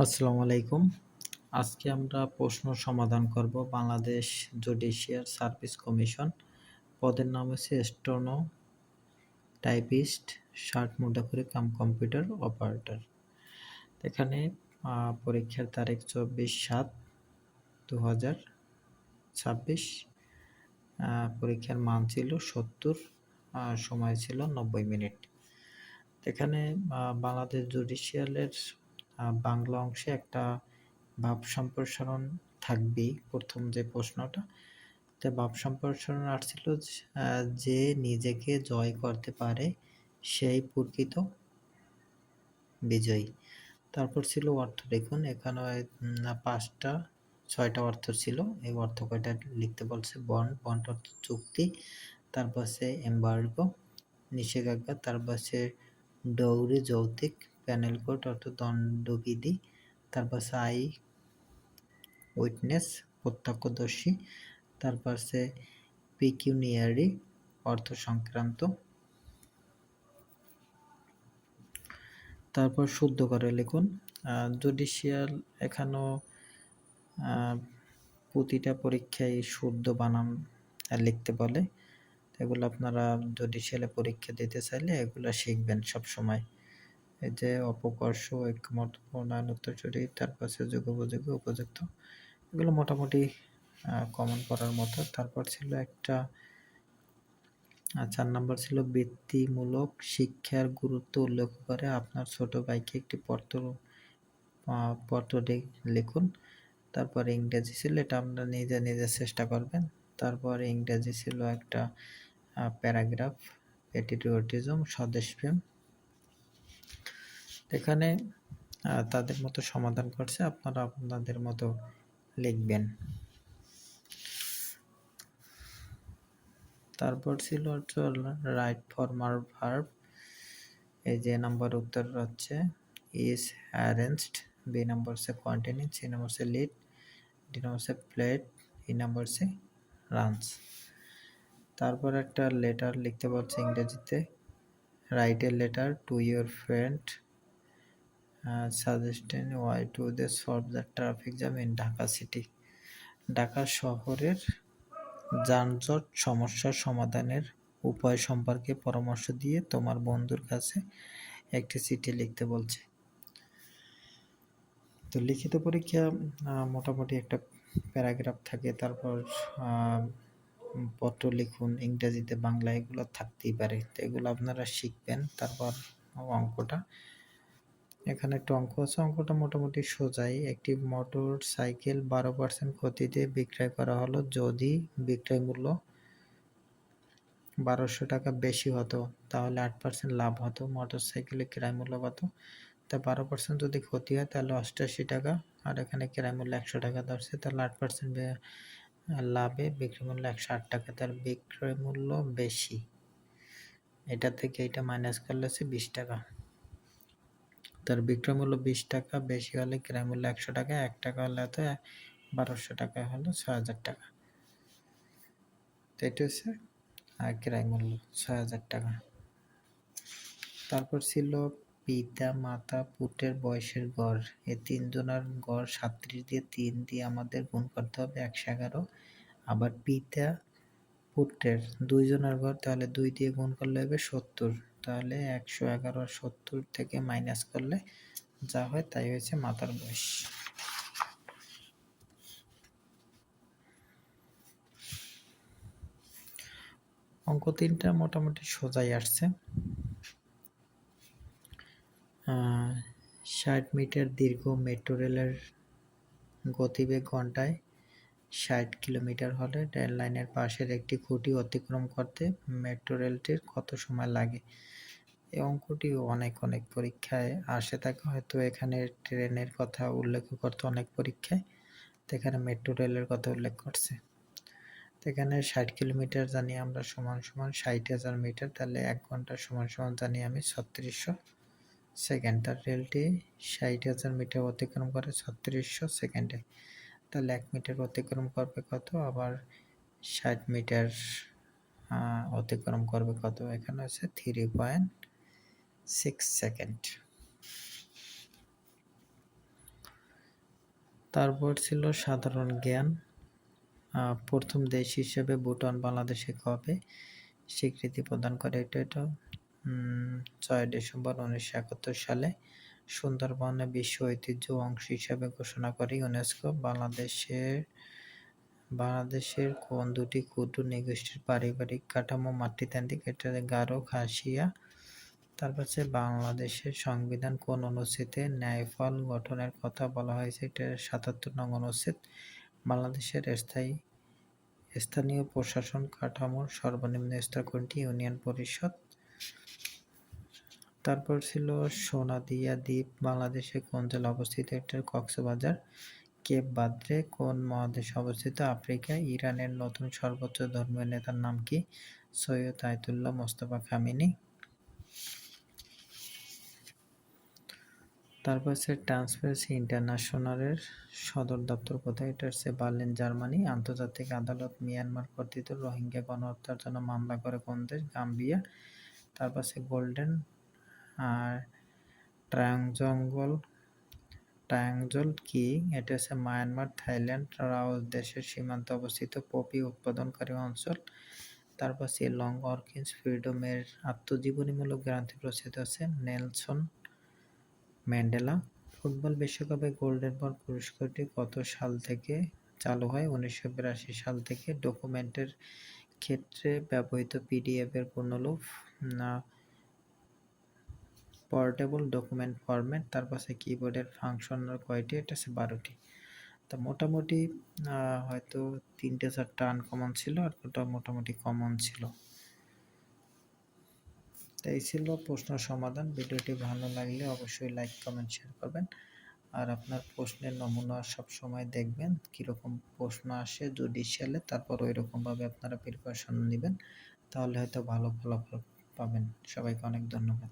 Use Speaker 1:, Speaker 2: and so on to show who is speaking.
Speaker 1: আসসালামু আলাইকুম। আজকে আমরা প্রশ্ন সমাধান করব বাংলাদেশ জুডিশিয়াল সার্ভিস কমিশন। পদের নাম হচ্ছে স্টেনো টাইপিস্ট, শার্ট মুদ্রাক্ষরী কাম কম্পিউটার অপারেটর। এখানে পরীক্ষার তারিখ 24/7/2026। পরীক্ষার মান ছিল 70, সময় ছিল 90 মিনিট। এখানে বাংলাদেশ জুডিশিয়ালের বাংলা অংশে একটা ভাব সম্প্রসারণ থাকবেই। প্রথম যে প্রশ্নটা, ভাব সম্প্রসারণ আসছিল যে নিজেকে জয় করতে পারে সেই প্রকৃত বিজয়ী। তারপর ছিল অর্থ লিখুন। এখানে 6টা অর্থ ছিল। এই অর্থ কয়টা লিখতে বলছে। বন্ড অর্থ চুক্তি, তারপর আছে এমবার্গো নিষেধাজ্ঞা, তারপর আছে ডৌরি যৌতুক, প্যানেল কোড অর্থ দণ্ডবিধি, তারপর আছে আই উইটনেস প্রত্যক্ষদর্শী, তারপর আছে পিকিউনিয়ারি অর্থ সংক্রান্ত, তারপর শুদ্ধ করে লিখুন। জুডিশিয়াল এখানেও প্রতিটা পরীক্ষায় শুদ্ধ বানান লিখতে বলে। এগুলো আপনারা জুডিশিয়ালে পরীক্ষা দিতে চাইলে এগুলো শিখবেন সব সময়। এই যে অপকর্ষ, ঐক্যমত, প্রণয়ন, উত্তরসূরি, তারপর আছে যুগোপযোগী, উপযুক্ত, এগুলো মোটামুটি কমন করার মতো। তারপর ছিল একটা 4 নম্বর ছিল বৃত্তিমূলক শিক্ষার গুরুত্ব উল্লেখ করে আপনার ছোট ভাইকে একটি পত্র লিখুন। তারপর ইংরেজি ছিল, এটা আপনারা নিজে চেষ্টা করবেন। তারপর ইংরেজি ছিল একটা প্যারাগ্রাফ, প্যাট্রিয়টিজম, স্বদেশপ্রেম। এখানে তাদের মতো সমাধান করছে, আপনারা আপনাদের মতো লিখবেন। তারপর ছিল রাইট ফর্মাল ভার্ব। এই যে নাম্বার উত্তর হচ্ছে ইজ অ্যারেঞ্জড, বি নাম্বার হচ্ছে কন্টিনিউ, সি নাম্বার হচ্ছে লিড, ডি নাম্বার হচ্ছে প্লেট, ই নাম্বার হচ্ছে রানস। তারপর একটা লেটার লিখতে বলছে ইংরেজিতে। Write a letter to your friend suggesting why to they solve the traffic jam in Dhaka city. Dhaka শহরের যানজট সমস্যার সমাধানের উপায় সম্পর্কে পরামর্শ দিয়ে তোমার বন্ধুর কাছে একটি চিঠি লিখতে বলছে। তো লিখিত পরীক্ষা মোটামুটি একটা প্যারাগ্রাফ থাকে, তারপর পত্র লিখুন ইংরেজিতে, বাংলা, এগুলো থাকতেই পারে। তো এগুলো আপনারা শিখবেন। তারপর অঙ্কটা, এখানে একটা অঙ্ক আছে। অঙ্কটা মোটামুটি সোজাই। একটি মোটর সাইকেল 12% ক্ষতিতে বিক্রয় করা হলো। যদি বিক্রয় মূল্য 1200 টাকা বেশি হতো তাহলে 8% লাভ হতো। মোটর সাইকেলের ক্রয় মূল্য কত? তা 12% যদি ক্ষতি হয় তাহলে 88 টাকা, আর এখানে ক্রয় মূল্য 100 টাকা ধরছে, তাহলে 8% লাভে বিক্রয় মূল্য 108 টাকা। তার বিক্রয় মূল্য বেশি, এটা থেকে এটা মাইনাস করলে হচ্ছে 20 টাকা। তার বিক্রয় মূল্য 20 টাকা বেশি হলে ক্রয় মূল্য 100 টাকা, 1 টাকা হলে হতো 1200 টাকা, হলো 6000 টাকা। তো এটা হচ্ছে ক্রয় মূল্য 6000 টাকা। তারপর ছিল পিতা, মাতা, পুত্রের বয়সের গড়। এই তিনজনের গড় 37 দিয়ে 3 দিয়ে আমাদের গুণ করতে হবে 111। আবার পিতা পুত্রের দুইজনের গড়, তাহলে 2 দিয়ে গুণ করলে হবে 70। তাহলে 111 আর 70 থেকে মাইনাস করলে যা হয় তাই হয়েছে মাতার বয়স। অঙ্ক 3টা মোটামুটি সোজাই আসছে। 60 মিটার দীর্ঘ মেট্রো রেলের গতিবেগ ঘন্টায় 60 কিলোমিটার হলে রেল লাইনের পাশের একটি খুঁটি অতিক্রম করতে মেট্রো রেলটির কত সময় লাগে? এই অঙ্কটি অনেক পরীক্ষায় আসে থাকে। হয়তো এখানে ট্রেনের কথা উল্লেখ করতে অনেক পরীক্ষায়, তো এখানে মেট্রো রেলের কথা উল্লেখ করছে। তো এখানে 60 কিলোমিটার জানি আমরা সমান 60,000 মিটার, তাহলে 1 ঘন্টা সমান জানি আমি 3600 সেকেন্ড। তার রেলটি 60,000 মিটার অতিক্রম করে 3600 সেকেন্ডে, তাহলে 1 মিটার অতিক্রম করবে কত? আবার 60 মিটার অতিক্রম করবে কত? এখানে আছে 3.6 সেকেন্ড। তারপর ছিল সাধারণ জ্ঞান। প্রথম দেশ হিসেবে ভুটান বাংলাদেশে কবে স্বীকৃতি প্রদান করে? এটা ৬ ডিসেম্বর ১৯৭১ সালে সুন্দরবনে বিশ্ব ঐতিহ্য অংশ হিসেবে ঘোষণা করে ইউনেস্কো। বাংলাদেশের কোন দুটি ক্ষুদ্র নৃগোষ্ঠীর পারিবারিক কাঠামো মাতৃতান্ত্রিক? এটা গারো, খাসিয়া। তারপর হচ্ছে বাংলাদেশের সংবিধান কোন অনুচ্ছেদে ন্যায়ফল গঠনের কথা বলা হয়েছে? এটা ৭৭ নং অনুচ্ছেদ। বাংলাদেশের স্থানীয় প্রশাসন কাঠামোর সর্বনিম্ন স্তর কোনটি? ইউনিয়ন পরিষদ। তারপর ছিল সোনাদিয়া দ্বীপ বাংলাদেশের কোন জেলায় অবস্থিত? এটা কক্সবাজার। কেপ ভাদ্রে কোন মহাদেশে অবস্থিত? আফ্রিকা। ইরানের নতুন সর্বোচ্চ ধর্মীয় নেতার নাম কি? Syed Ayatollah Mostafa Khamenei. তারপর হচ্ছে ট্রান্সপারেন্সি ইন্টারন্যাশনালের সদর দপ্তর কোথায়? এটা হচ্ছে বার্লিন, জার্মানি। আন্তর্জাতিক আদালত মিয়ানমার কর্তৃক রোহিঙ্গা গণহত্যার জন্য মামলা করে কোন দেশ? গাম্বিয়া। তারপর হচ্ছে গোল্ডেন ট্রায়াঙ্গল কি? এটা হচ্ছে মায়ানমার, থাইল্যান্ড, লাওস দেশের সীমান্তে অবস্থিত পপি উৎপাদনকারী অঞ্চল। তারপর হচ্ছে লং ওয়ার্কিংস ফ্রিডমের আত্মজীবনীমূলক গ্রন্থে প্রচিত হচ্ছে নেলসন ম্যান্ডেলা। ফুটবল বিশ্বকাপে গোল্ডেন বল পুরস্কারটি কত সাল থেকে চালু হয়? ১৯৮২ সাল থেকে। ডকুমেন্টের ক্ষেত্রে ব্যবহৃত পিডিএফ এর পূর্ণরূপ? Portable document format. তারপর হচ্ছে কিবোর্ডের ফাংশন কয়টি? এটা হচ্ছে ১২টি। তো মোটামুটি হয়তো ৩-৪টা আনকমন ছিল, আর ওটা মোটামুটি কমন ছিল। এই ছিল প্রশ্ন সমাধান। ভিডিওটি ভালো লাগলে অবশ্যই লাইক, কমেন্ট, শেয়ার করবেন। আর আপনার প্রশ্নের নমুনা সবসময় দেখবেন কীরকম প্রশ্ন আসে জুডিশিয়ালে, তারপর ওই রকমভাবে আপনারা প্রিপারেশন নেবেন, তাহলে হয়তো ভালো ফলাফল পাবেন। সবাইকে অনেক ধন্যবাদ।